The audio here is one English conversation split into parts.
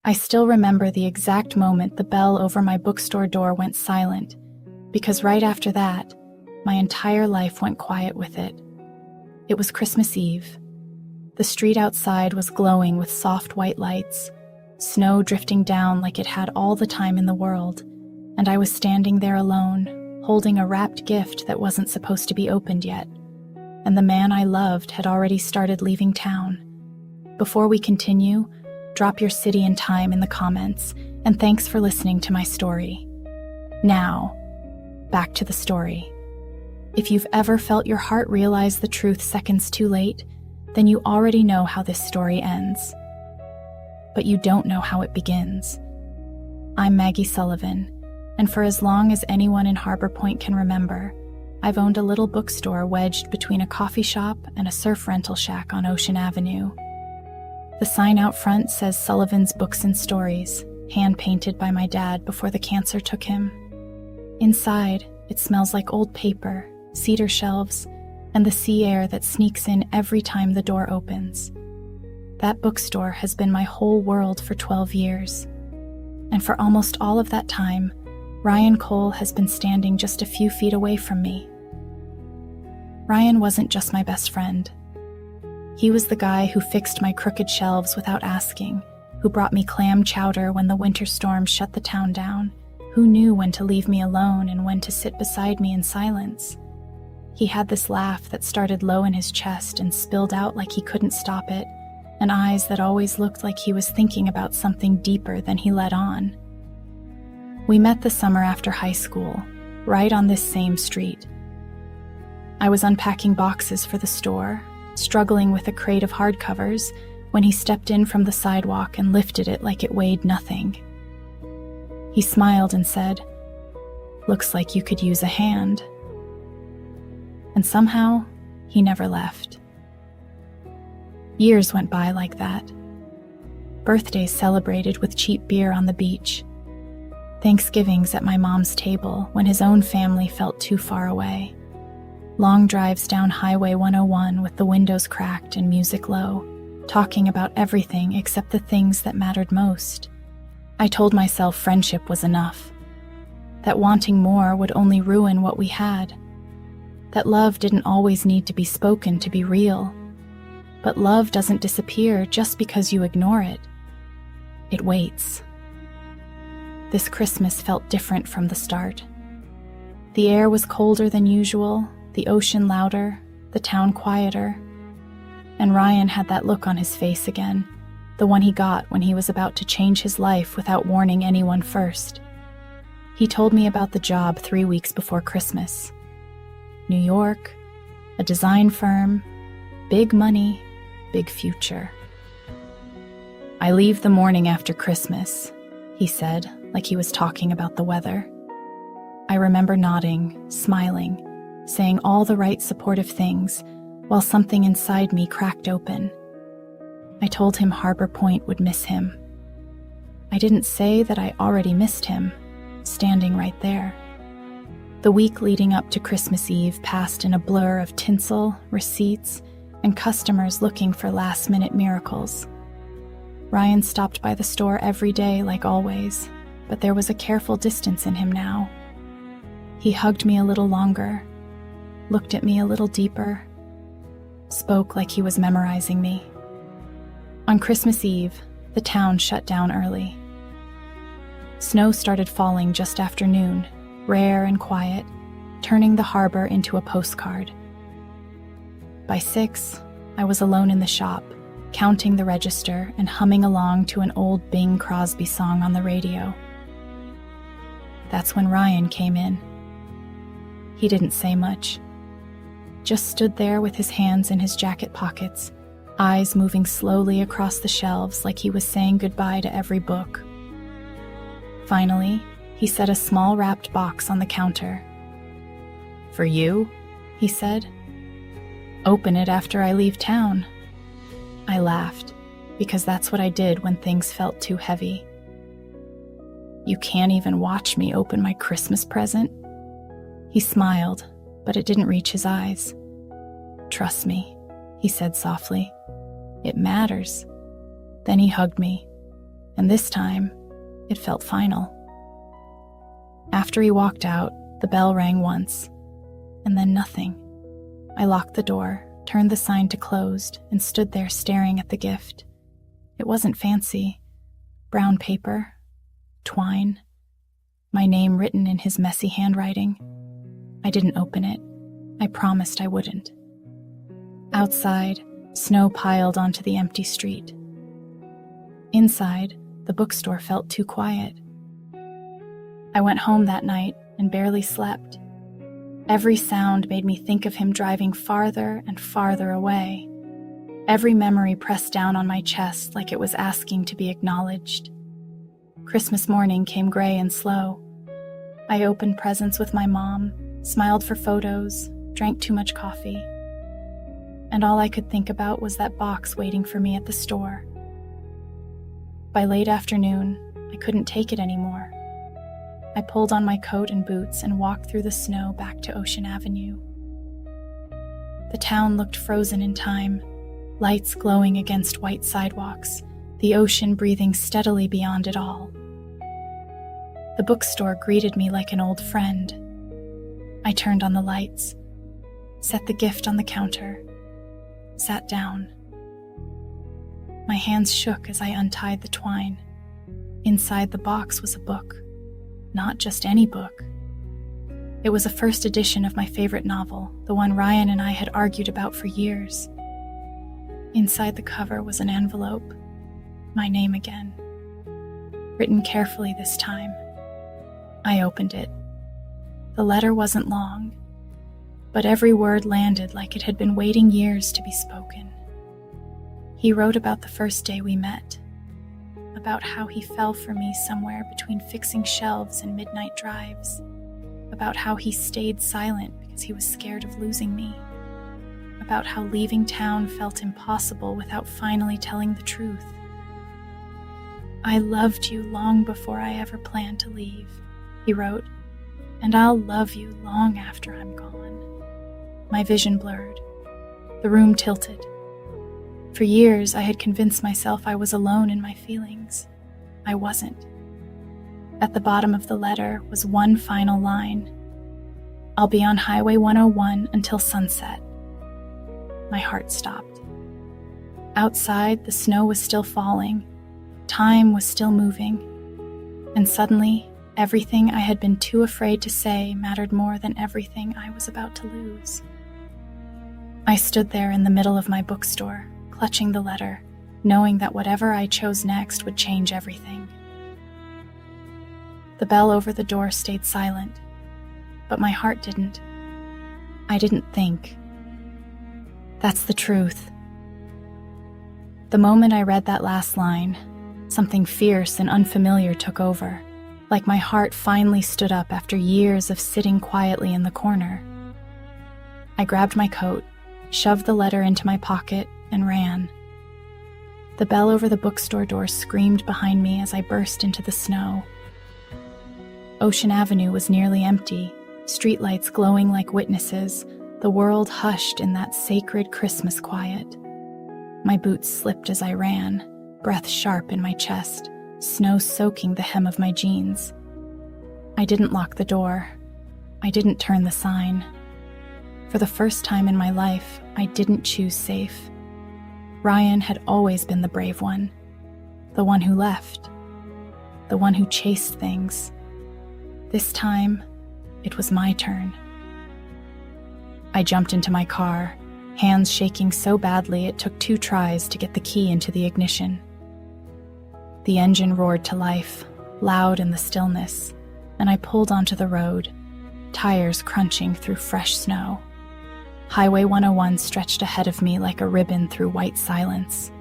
I still remember the exact moment the bell over my bookstore door went silent, because right after that, my entire life went quiet with it. It was Christmas Eve. The street outside was glowing with soft white lights, snow drifting down like it had all the time in the world, and I was standing there alone, holding a wrapped gift that wasn't supposed to be opened yet, and the man I loved had already started leaving town. Before we continue, drop your city and time in the comments, and thanks for listening to my story. Now, back to the story. If you've ever felt your heart realize the truth seconds too late, then you already know how this story ends. But you don't know how it begins. I'm Maggie Sullivan, and for as long as anyone in Harbor Point can remember, I've owned a little bookstore wedged between a coffee shop and a surf rental shack on Ocean Avenue. The sign out front says Sullivan's Books and Stories, hand-painted by my dad before the cancer took him. Inside, it smells like old paper, cedar shelves, and the sea air that sneaks in every time the door opens. That bookstore has been my whole world for 12 years. And for almost all of that time, Ryan Cole has been standing just a few feet away from me. Ryan wasn't just my best friend. He was the guy who fixed my crooked shelves without asking, who brought me clam chowder when the winter storm shut the town down, who knew when to leave me alone and when to sit beside me in silence. He had this laugh that started low in his chest and spilled out like he couldn't stop it, and eyes that always looked like he was thinking about something deeper than he let on. We met the summer after high school, right on this same street. I was unpacking boxes for the store, struggling with a crate of hardcovers, when he stepped in from the sidewalk and lifted it like it weighed nothing. He smiled and said, "Looks like you could use a hand." And somehow, he never left. Years went by like that. Birthdays celebrated with cheap beer on the beach. Thanksgivings at my mom's table when his own family felt too far away. Long drives down Highway 101 with the windows cracked and music low, talking about everything except the things that mattered most. I told myself friendship was enough, that wanting more would only ruin what we had, that love didn't always need to be spoken to be real, but love doesn't disappear just because you ignore it. It waits. This Christmas felt different from the start. The air was colder than usual, the ocean louder, the town quieter, and Ryan had that look on his face again, the one he got when he was about to change his life without warning anyone first. He told me about the job 3 weeks before Christmas. New York, a design firm, big money, big future. "I leave the morning after Christmas," he said, like he was talking about the weather. I remember nodding, smiling, saying all the right supportive things, while something inside me cracked open. I told him Harbor Point would miss him. I didn't say that I already missed him, standing right there. The week leading up to Christmas Eve passed in a blur of tinsel, receipts, and customers looking for last-minute miracles. Ryan stopped by the store every day like always, but there was a careful distance in him now. He hugged me a little longer, looked at me a little deeper, spoke like he was memorizing me. On Christmas Eve, the town shut down early. Snow started falling just after noon, rare and quiet, turning the harbor into a postcard. By 6, I was alone in the shop, counting the register and humming along to an old Bing Crosby song on the radio. That's when Ryan came in. He didn't say much, just stood there with his hands in his jacket pockets, eyes moving slowly across the shelves like he was saying goodbye to every book. Finally, he set a small wrapped box on the counter. "For you?" he said. "Open it after I leave town." I laughed, because that's what I did when things felt too heavy. "You can't even watch me open my Christmas present?" He smiled, but it didn't reach his eyes. "Trust me," he said softly. "It matters." Then he hugged me. and this time, it felt final. After he walked out, the bell rang once, and then nothing. I locked the door, turned the sign to closed, and stood there staring at the gift. It wasn't fancy. Brown paper, twine, my name written in his messy handwriting. I didn't open it. I promised I wouldn't. Outside, snow piled onto the empty street. Inside, the bookstore felt too quiet. I went home that night and barely slept. Every sound made me think of him driving farther and farther away. Every memory pressed down on my chest like it was asking to be acknowledged. Christmas morning came gray and slow. I opened presents with my mom, smiled for photos, drank too much coffee. And all I could think about was that box waiting for me at the store. By late afternoon, I couldn't take it anymore. I pulled on my coat and boots and walked through the snow back to Ocean Avenue. The town looked frozen in time, lights glowing against white sidewalks, the ocean breathing steadily beyond it all. The bookstore greeted me like an old friend. I turned on the lights, set the gift on the counter, sat down. My hands shook as I untied the twine. Inside the box was a book. Not just any book. It was a first edition of my favorite novel, the one Ryan and I had argued about for years. Inside the cover was an envelope, my name again, written carefully this time. I opened it. The letter wasn't long, but every word landed like it had been waiting years to be spoken. He wrote about the first day we met, about how he fell for me somewhere between fixing shelves and midnight drives, about how he stayed silent because he was scared of losing me, about how leaving town felt impossible without finally telling the truth. I loved you long before I ever planned to leave, he wrote, and I'll love you long after I'm gone. My vision blurred. The room tilted. For years, I had convinced myself I was alone in my feelings. I wasn't. At the bottom of the letter was one final line. I'll be on Highway 101 until sunset. My heart stopped. Outside, the snow was still falling. Time was still moving. And suddenly, everything I had been too afraid to say mattered more than everything I was about to lose. I stood there in the middle of my bookstore, clutching the letter, knowing that whatever I chose next would change everything. The bell over the door stayed silent, but my heart didn't. I didn't think. That's the truth. The moment I read that last line, something fierce and unfamiliar took over, like my heart finally stood up after years of sitting quietly in the corner. I grabbed my coat, shoved the letter into my pocket, and ran. The bell over the bookstore door screamed behind me as I burst into the snow. Ocean Avenue was nearly empty, streetlights glowing like witnesses, the world hushed in that sacred Christmas quiet. My boots slipped as I ran, breath sharp in my chest, snow soaking the hem of my jeans. I didn't lock the door. I didn't turn the sign. For the first time in my life, I didn't choose safe. Ryan had always been the brave one, the one who left, the one who chased things. This time, it was my turn. I jumped into my car, hands shaking so badly it took 2 tries to get the key into the ignition. The engine roared to life, loud in the stillness, and I pulled onto the road, tires crunching through fresh snow. Highway 101 stretched ahead of me like a ribbon through white silence.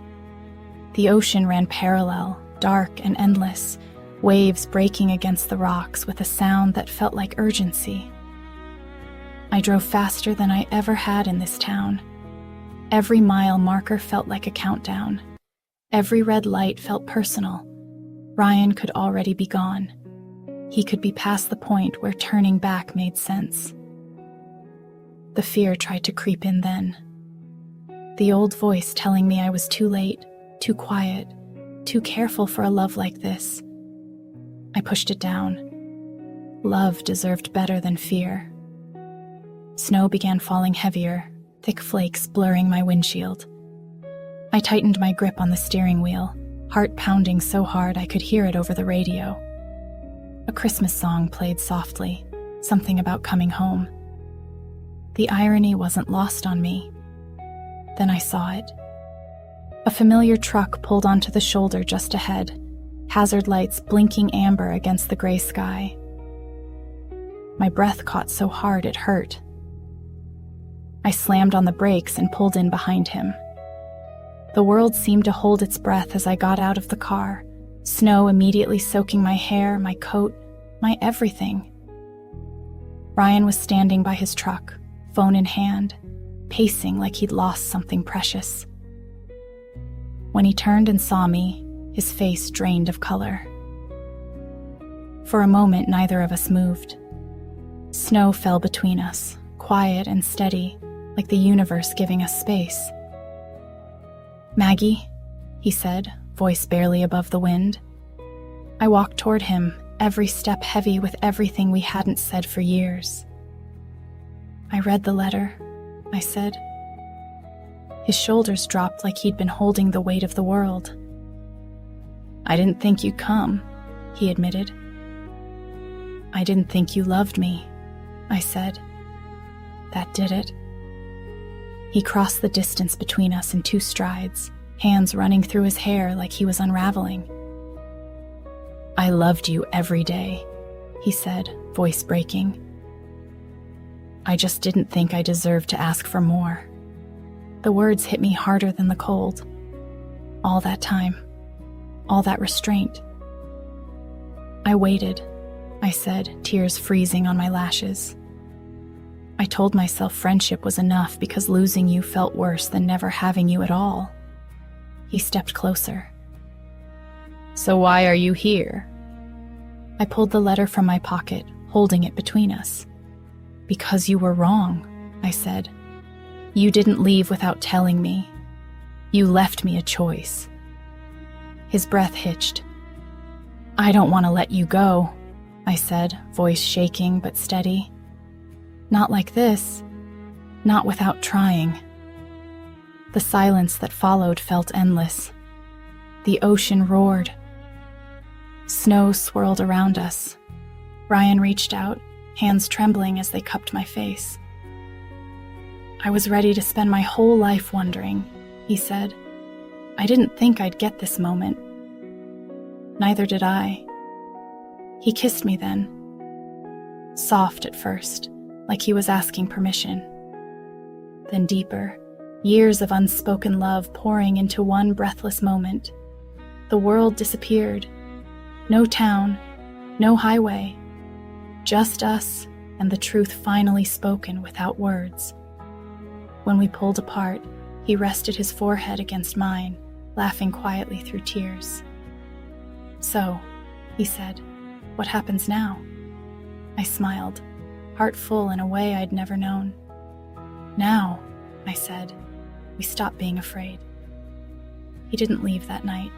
The ocean ran parallel, dark and endless, waves breaking against the rocks with a sound that felt like urgency. I drove faster than I ever had in this town. Every mile marker felt like a countdown. Every red light felt personal. Ryan could already be gone. He could be past the point where turning back made sense. The fear tried to creep in then. The old voice telling me I was too late, too quiet, too careful for a love like this. I pushed it down. Love deserved better than fear. Snow began falling heavier, thick flakes blurring my windshield. I tightened my grip on the steering wheel, heart pounding so hard I could hear it over the radio. A Christmas song played softly, something about coming home. The irony wasn't lost on me. Then I saw it. A familiar truck pulled onto the shoulder just ahead, hazard lights blinking amber against the gray sky. My breath caught so hard it hurt. I slammed on the brakes and pulled in behind him. The world seemed to hold its breath as I got out of the car, snow immediately soaking my hair, my coat, my everything. Ryan was standing by his truck, phone in hand, pacing like he'd lost something precious. When he turned and saw me, his face drained of color. For a moment, neither of us moved. Snow fell between us, quiet and steady, like the universe giving us space. "Maggie," he said, voice barely above the wind. I walked toward him, every step heavy with everything we hadn't said for years. "I read the letter," I said. His shoulders dropped like he'd been holding the weight of the world. "I didn't think you'd come," he admitted. "I didn't think you loved me," I said. That did it. He crossed the distance between us in 2 strides, hands running through his hair like he was unraveling. "I loved you every day," he said, voice breaking. "I just didn't think I deserved to ask for more." The words hit me harder than the cold. All that time, all that restraint. "I waited," I said, tears freezing on my lashes. "I told myself friendship was enough because losing you felt worse than never having you at all." He stepped closer. "So why are you here?" I pulled the letter from my pocket, holding it between us. "Because you were wrong," I said. "You didn't leave without telling me. You left me a choice." His breath hitched. "I don't want to let you go," I said, voice shaking but steady. "Not like this. Not without trying." The silence that followed felt endless. The ocean roared. Snow swirled around us. Ryan reached out, hands trembling as they cupped my face. "I was ready to spend my whole life wondering," he said. "I didn't think I'd get this moment." Neither did I. He kissed me then. Soft at first, like he was asking permission. Then deeper, years of unspoken love pouring into one breathless moment. The world disappeared. No town, no highway. Just us and the truth finally spoken without words. When we pulled apart, he rested his forehead against mine, laughing quietly through tears. "So," he said, "what happens now?" I smiled, heart full in a way I'd never known. "Now," I said, "we stop being afraid." He didn't leave that night.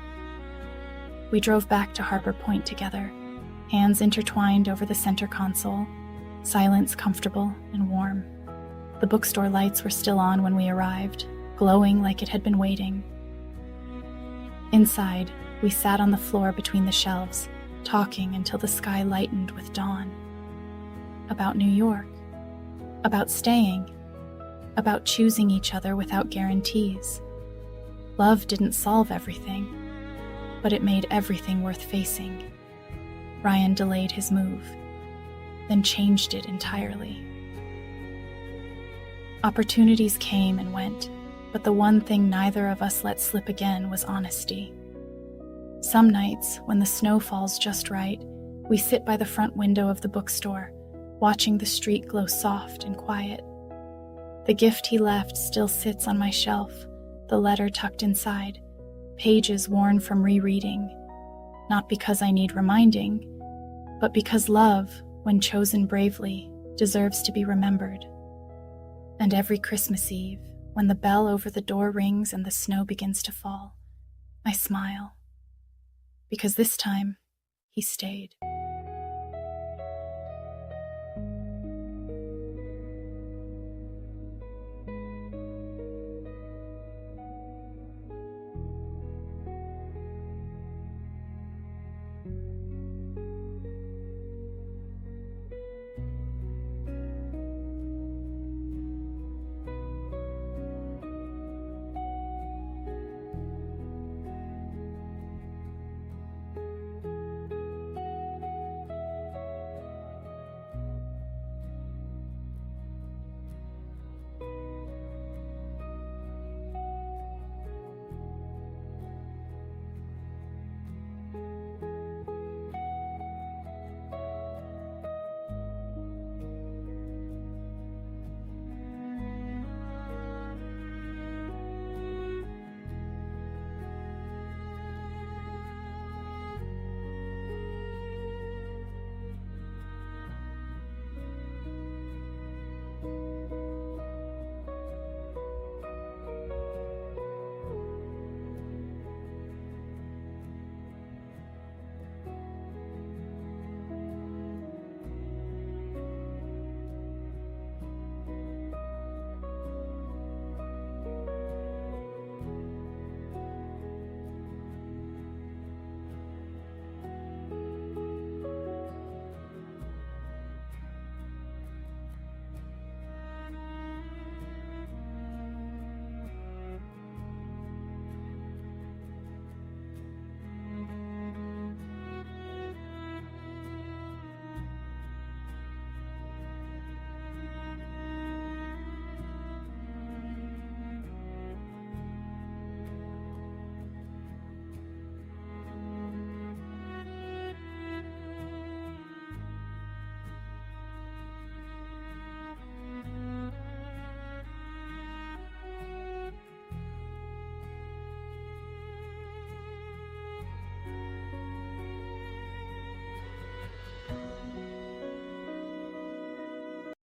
We drove back to Harbor Point together, hands intertwined over the center console, silence comfortable and warm. The bookstore lights were still on when we arrived, glowing like it had been waiting. Inside, we sat on the floor between the shelves, talking until the sky lightened with dawn. About New York, about staying, about choosing each other without guarantees. Love didn't solve everything, but it made everything worth facing. Ryan delayed his move, then changed it entirely. Opportunities came and went, but the one thing neither of us let slip again was honesty. Some nights, when the snow falls just right, we sit by the front window of the bookstore, watching the street glow soft and quiet. The gift he left still sits on my shelf, the letter tucked inside, pages worn from rereading, not because I need reminding, but because love, when chosen bravely, deserves to be remembered. And every Christmas Eve, when the bell over the door rings and the snow begins to fall, I smile, because this time he stayed.